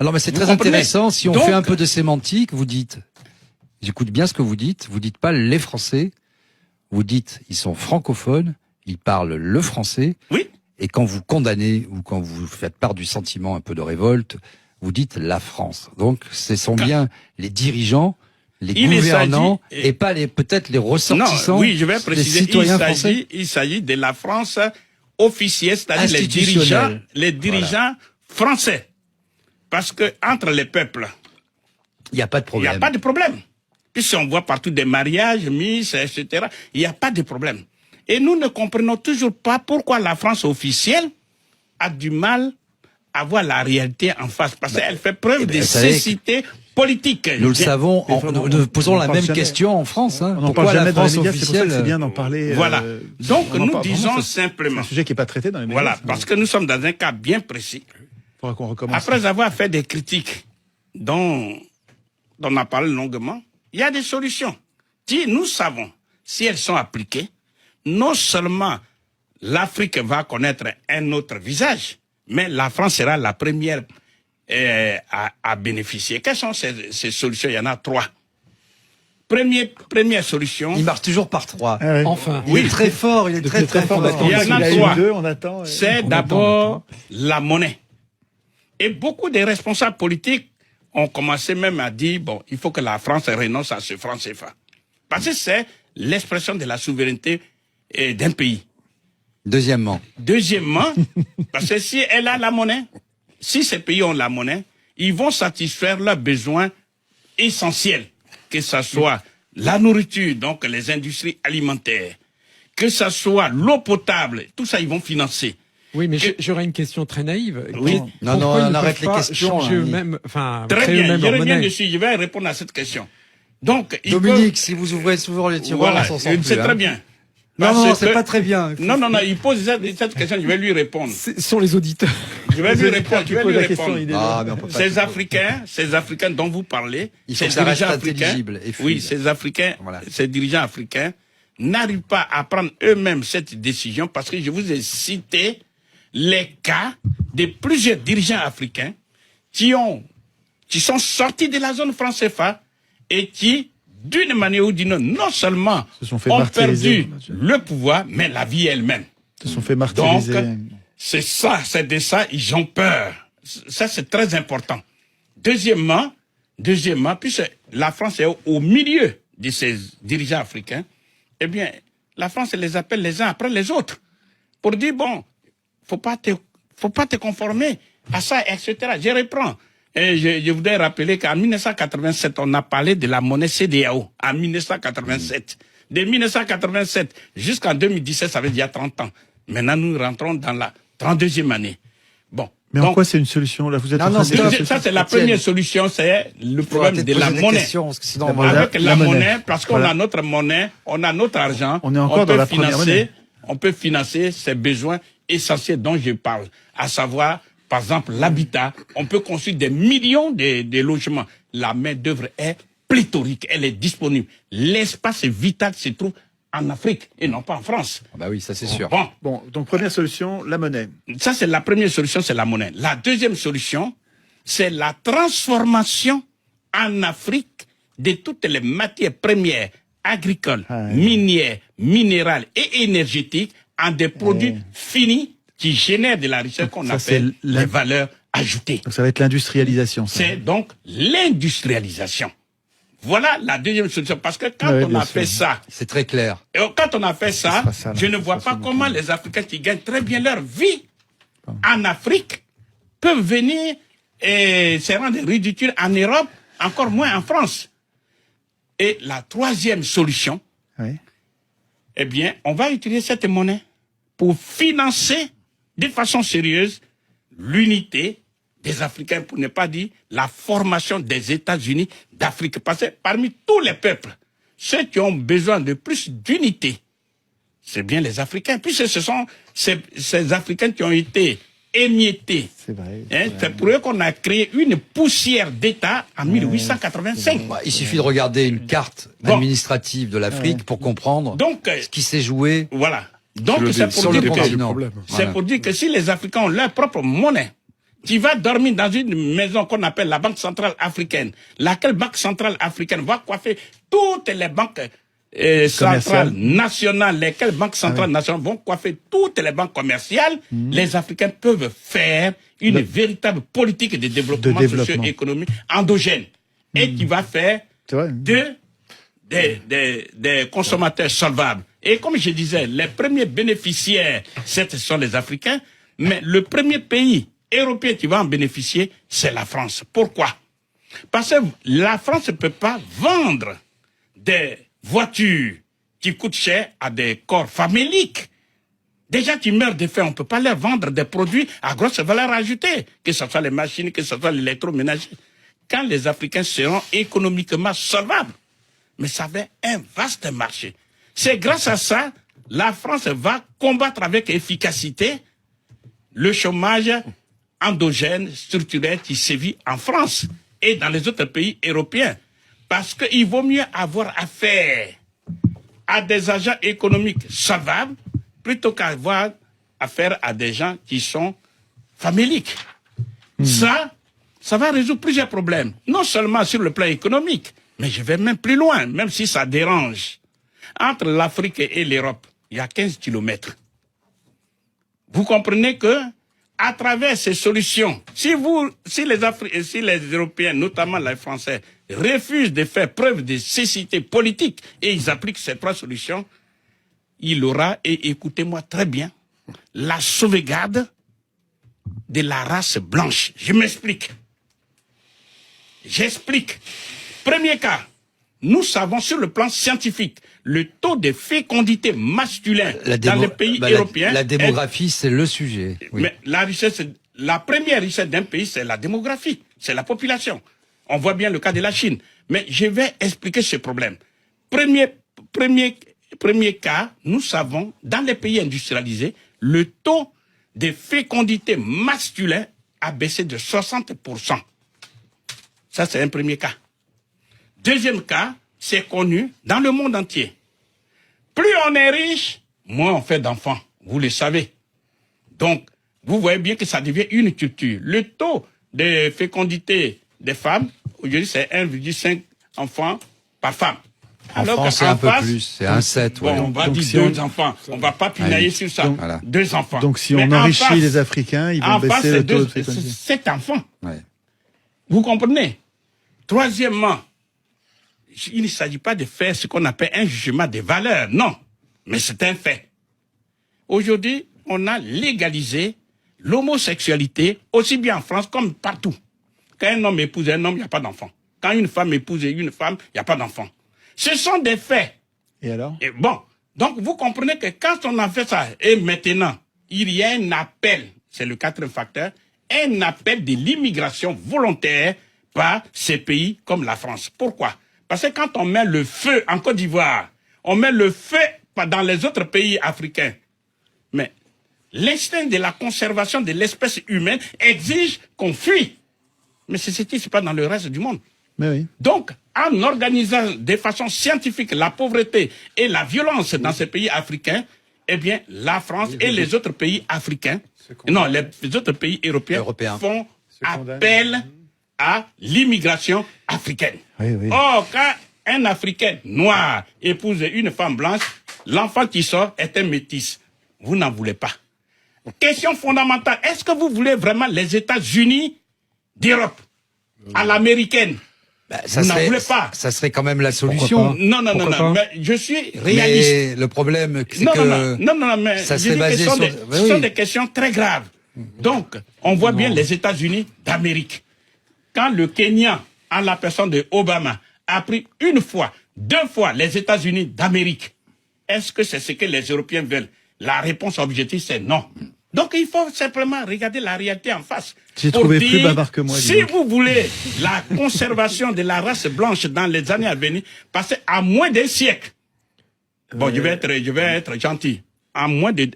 Alors, mais c'est très comprenez? intéressant. Si on Donc, fait un peu de sémantique, vous dites, j'écoute bien ce que vous dites pas les Français, vous dites ils sont francophones, ils parlent le français. Oui. Et quand vous condamnez ou quand vous faites part du sentiment un peu de révolte, vous dites la France. Donc, ce sont bien les dirigeants, les gouvernants et pas peut-être les ressortissants. Non, oui, je vais préciser. Les citoyens français. Il s'agit de la France officielle, c'est-à-dire les dirigeants français. Parce que entre les peuples, il n'y a pas de problème. Il n'y a pas de problème. Puisqu'on voit partout des mariages, misses, etc. Il n'y a pas de problème. Et nous ne comprenons toujours pas pourquoi la France officielle a du mal à voir la réalité en face. Parce qu'elle fait preuve de cécité politique. Nous le savons, nous posons la même question en France. Hein. Pourquoi la France officielle? C'est bien d'en parler. Voilà. Donc nous disons simplement. C'est un sujet qui n'est pas traité dans les médias. Voilà, parce que nous sommes dans un cas bien précis. Faudra qu'on recommence. Après avoir fait des critiques dont on a parlé longuement, il y a des solutions. Nous savons, si elles sont appliquées, non seulement l'Afrique va connaître un autre visage, mais la France sera la première à bénéficier. Quelles sont ces solutions? Il y en a 3. Première solution. Il marche toujours par 3. Ah oui. Enfin. Il est très fort, il est très fort. Il y en a 3. C'est d'abord la monnaie. Et beaucoup de responsables politiques ont commencé même à dire, bon, il faut que la France renonce à ce franc CFA. Parce que c'est l'expression de la souveraineté d'un pays. Deuxièmement, parce que si elle a la monnaie, si ces pays ont la monnaie, ils vont satisfaire leurs besoins essentiels, que ce soit la nourriture, donc les industries alimentaires, que ce soit l'eau potable, tout ça ils vont financer. Oui, mais j'aurais une question très naïve. Oui. Non, on arrête les questions. Changer eux-mêmes, enfin, très créer bien, eux-mêmes je leur reviens monnaie. dessus, je vais répondre à cette question. Donc, Dominique, si vous ouvrez souvent les tiroirs, voilà, on s'en sort plus. c'est très bien. Non, c'est pas très bien. Non, il pose cette question, je vais lui répondre. Ce sont les auditeurs. Je vais lui répondre, Ah, mais on peut pas Ces Africains dont vous parlez, il faut ces que ça reste dirigeants africains, intelligible et fluide. oui, ces Africains, Voilà. ces dirigeants africains n'arrivent pas à prendre eux-mêmes cette décision parce que je vous ai cité les cas de plusieurs dirigeants africains qui sont sortis de la zone franc CFA et qui, d'une manière ou d'une autre, non seulement ont perdu le pouvoir, mais la vie elle-même. Se sont fait martyriser. Donc, c'est de ça, ils ont peur. Ça, c'est très important. Deuxièmement, puisque la France est au milieu de ces dirigeants africains, eh bien, la France les appelle les uns après les autres pour dire, bon, faut pas te conformer à ça, etc. Je reprends. Et je voudrais rappeler qu'en 1987, on a parlé de la monnaie CEDEAO. En 1987. De 1987 jusqu'en 2017, ça veut dire 30 ans. Maintenant, nous rentrons dans la 32e année. Bon. Mais en quoi c'est une solution? Là, vous êtes en train de dire ça, c'est la première solution, c'est le problème de la monnaie. Avec la monnaie, parce qu'on a notre monnaie, on a notre argent, on est encore dans la première monnaie. On peut financer ces besoins essentiels dont je parle, à savoir, par exemple, l'habitat. On peut construire des millions de logements. La main-d'œuvre est pléthorique, elle est disponible. L'espace vital se trouve en Afrique et non pas en France. Bah oui, ça c'est sûr. Bon, donc première solution, la monnaie. Ça, c'est la première solution, c'est la monnaie. La deuxième solution, c'est la transformation en Afrique de toutes les matières premières agricoles, minières, minérales et énergétiques en des produits finis qui génèrent de la richesse qu'on appelle les valeurs ajoutées. Donc ça va être l'industrialisation. C'est donc l'industrialisation. Voilà la deuxième solution. Parce que quand on a fait ça... C'est très clair. Et quand on a fait ça, je ne vois pas comment les Africains qui gagnent très bien leur vie en Afrique peuvent venir et se rendre ridicules en Europe, encore moins en France. Et la troisième solution, eh bien, on va utiliser cette monnaie pour financer de façon sérieuse l'unité des Africains, pour ne pas dire la formation des États-Unis d'Afrique. Parce que parmi tous les peuples, ceux qui ont besoin de plus d'unité, c'est bien les Africains. Puisque ce sont ces Africains qui ont été émiettés. C'est vrai. C'est pour eux qu'on a créé une poussière d'État en 1885. Il suffit de regarder une carte administrative de l'Afrique pour comprendre ce qui s'est joué. Voilà. Donc c'est pour dire que si les Africains ont leur propre monnaie, tu vas dormir dans une maison qu'on appelle la Banque Centrale Africaine. Laquelle Banque Centrale Africaine va coiffer toutes les banques centrales nationales, lesquelles banques centrales nationales vont coiffer toutes les banques commerciales. Les Africains peuvent faire une véritable politique de développement socio-économique endogène. Et qui va faire des consommateurs solvables. Et comme je disais, les premiers bénéficiaires, ce sont les Africains, mais le premier pays européen qui va en bénéficier, c'est la France. Pourquoi? Parce que la France ne peut pas vendre des voitures qui coûtent cher à des corps faméliques. Des gens qui meurent de faim, on ne peut pas leur vendre des produits à grosse valeur ajoutée, que ce soit les machines, que ce soit l'électroménager. Quand les Africains seront économiquement solvables, mais ça va être un vaste marché. C'est grâce à ça, la France va combattre avec efficacité le chômage endogène, structurel qui sévit en France et dans les autres pays européens. Parce qu'il vaut mieux avoir affaire à des agents économiques solvables plutôt qu'avoir affaire à des gens qui sont faméliques. Ça va résoudre plusieurs problèmes. Non seulement sur le plan économique, mais je vais même plus loin, même si ça dérange. Entre l'Afrique et l'Europe, il y a 15 kilomètres. Vous comprenez que, à travers ces solutions, si les Européens, notamment les Français, refusent de faire preuve de cécité politique et ils appliquent ces trois solutions, il aura, et écoutez-moi très bien, la sauvegarde de la race blanche. Je m'explique. J'explique. Premier cas, nous savons sur le plan scientifique, le taux de fécondité masculin dans les pays européens. La démographie, c'est le sujet. Oui. Mais la première richesse d'un pays, c'est la démographie, c'est la population. On voit bien le cas de la Chine. Mais je vais expliquer ce problème. Premier cas, nous savons, dans les pays industrialisés, le taux de fécondité masculin a baissé de 60%. Ça, c'est un premier cas. Deuxième cas, c'est connu dans le monde entier. Plus on est riche, moins on fait d'enfants. Vous le savez. Donc, vous voyez bien que ça devient une culture. Le taux de fécondité des femmes, aujourd'hui, c'est 1,5 enfants par femme. En France, c'est un peu plus, c'est 1,7. Bon, on va dire 2 enfants. On ne va pas pinailler sur ça. Donc, 2 enfants. Donc, si on enrichit les Africains, ils vont baisser le taux de fécondité. 7 enfants. Ouais. Vous comprenez? Troisièmement, il ne s'agit pas de faire ce qu'on appelle un jugement des valeurs, non. Mais c'est un fait. Aujourd'hui, on a légalisé l'homosexualité aussi bien en France comme partout. Quand un homme épouse un homme, il n'y a pas d'enfant. Quand une femme épouse une femme, il n'y a pas d'enfant. Ce sont des faits. Et alors? Et bon, donc vous comprenez que quand on a fait ça, et maintenant, il y a un appel, c'est le quatrième facteur, un appel de l'immigration volontaire par ces pays comme la France. Pourquoi? Parce que quand on met le feu en Côte d'Ivoire, on met le feu dans les autres pays africains. Mais l'instinct de la conservation de l'espèce humaine exige qu'on fuit. Mais c'est ce qui se passe dans le reste du monde. Mais oui. Donc, en organisant de façon scientifique la pauvreté et la violence dans ces pays africains, eh bien, la France et les autres pays africains, non, les autres pays européens. Font appel à l'immigration africaine. Oui, oui. Or, quand un Africain noir épouse une femme blanche, l'enfant qui sort est un métis. Vous n'en voulez pas. Question fondamentale, est-ce que vous voulez vraiment les États-Unis d'Europe à l'américaine? Vous n'en voulez pas. Ça serait quand même la solution. Non, mais je suis réaliste. Mais le problème, c'est que non, mais ça serait basé sur... Ce sont des questions très graves. Donc, on voit bien les États-Unis d'Amérique. Quand le Kenya, en la personne de Obama, a pris une fois, 2 fois les États-Unis d'Amérique, est-ce que c'est ce que les Européens veulent? La réponse objective, c'est non. Donc, il faut simplement regarder la réalité en face. J'ai trouvé plus bavard que moi. Si vous voulez la conservation de la race blanche dans les années à venir, parce qu'à moins d'un siècle, bon, je vais être gentil, en moins de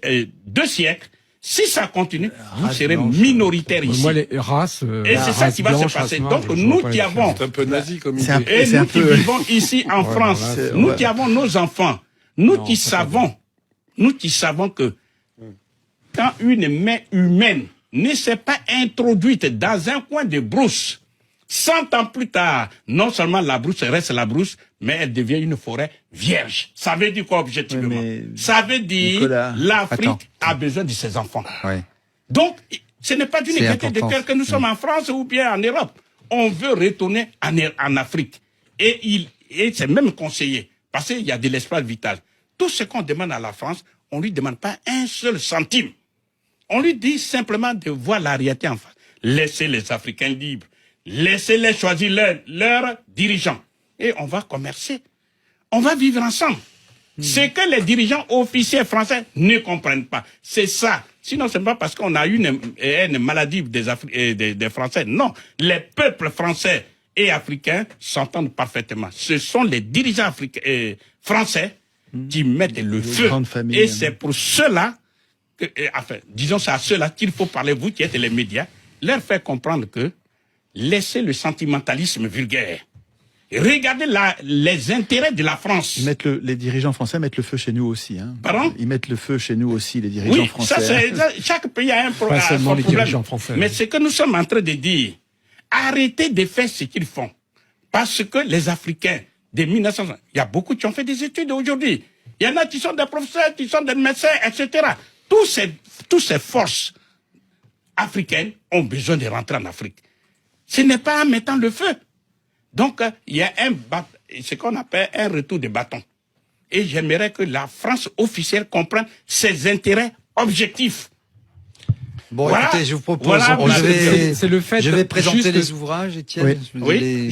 2 siècles, si ça continue, vous serez minoritaire ici. Moi, les races. Et c'est ça qui va se passer. Donc, nous qui avons. C'est un peu nazi comme idée. Et nous qui vivons ici en France, nous qui avons nos enfants, nous qui savons que quand une main humaine ne s'est pas introduite dans un coin de brousse, 100 ans plus tard, non seulement la brousse reste la brousse, mais elle devient une forêt vierge. Ça veut dire quoi objectivement? Ça veut dire l'Afrique a besoin de ses enfants. Ouais. Donc, ce n'est pas d'une égalité de cœur que nous sommes en France ou bien en Europe. On veut retourner en Afrique. Et c'est même conseillé, parce qu'il y a de l'espace vital. Tout ce qu'on demande à la France, on ne lui demande pas un seul centime. On lui dit simplement de voir la réalité en face. Laissez les Africains libres. Laissez-les choisir leurs dirigeants. Et on va commercer. On va vivre ensemble. Ce que les dirigeants officiels français ne comprennent pas. C'est ça. Sinon, ce n'est pas parce qu'on a une maladie des Français. Non. Les peuples français et africains s'entendent parfaitement. Ce sont les dirigeants français qui mettent le feu. Et c'est pour cela disons c'est à ceux-là qu'il faut parler, vous qui êtes les médias, leur faire comprendre que laissez le sentimentalisme vulgaire. Regardez les intérêts de la France. Les dirigeants français mettent le feu chez nous aussi. Hein. Pardon? Ils mettent le feu chez nous aussi, les dirigeants français. Chaque pays a un problème. Pas seulement les dirigeants français. Mais ce que nous sommes en train de dire, arrêtez de faire ce qu'ils font. Parce que les Africains, de 1900, il y a beaucoup qui ont fait des études aujourd'hui. Il y en a qui sont des professeurs, qui sont des médecins, etc. Toutes ces forces africaines ont besoin de rentrer en Afrique. Ce n'est pas en mettant le feu. Donc, il y a ce qu'on appelle un retour de bâton. Et j'aimerais que la France officielle comprenne ses intérêts objectifs. Bon, écoutez, je vous propose, je vais présenter les ouvrages, Étienne. Oui.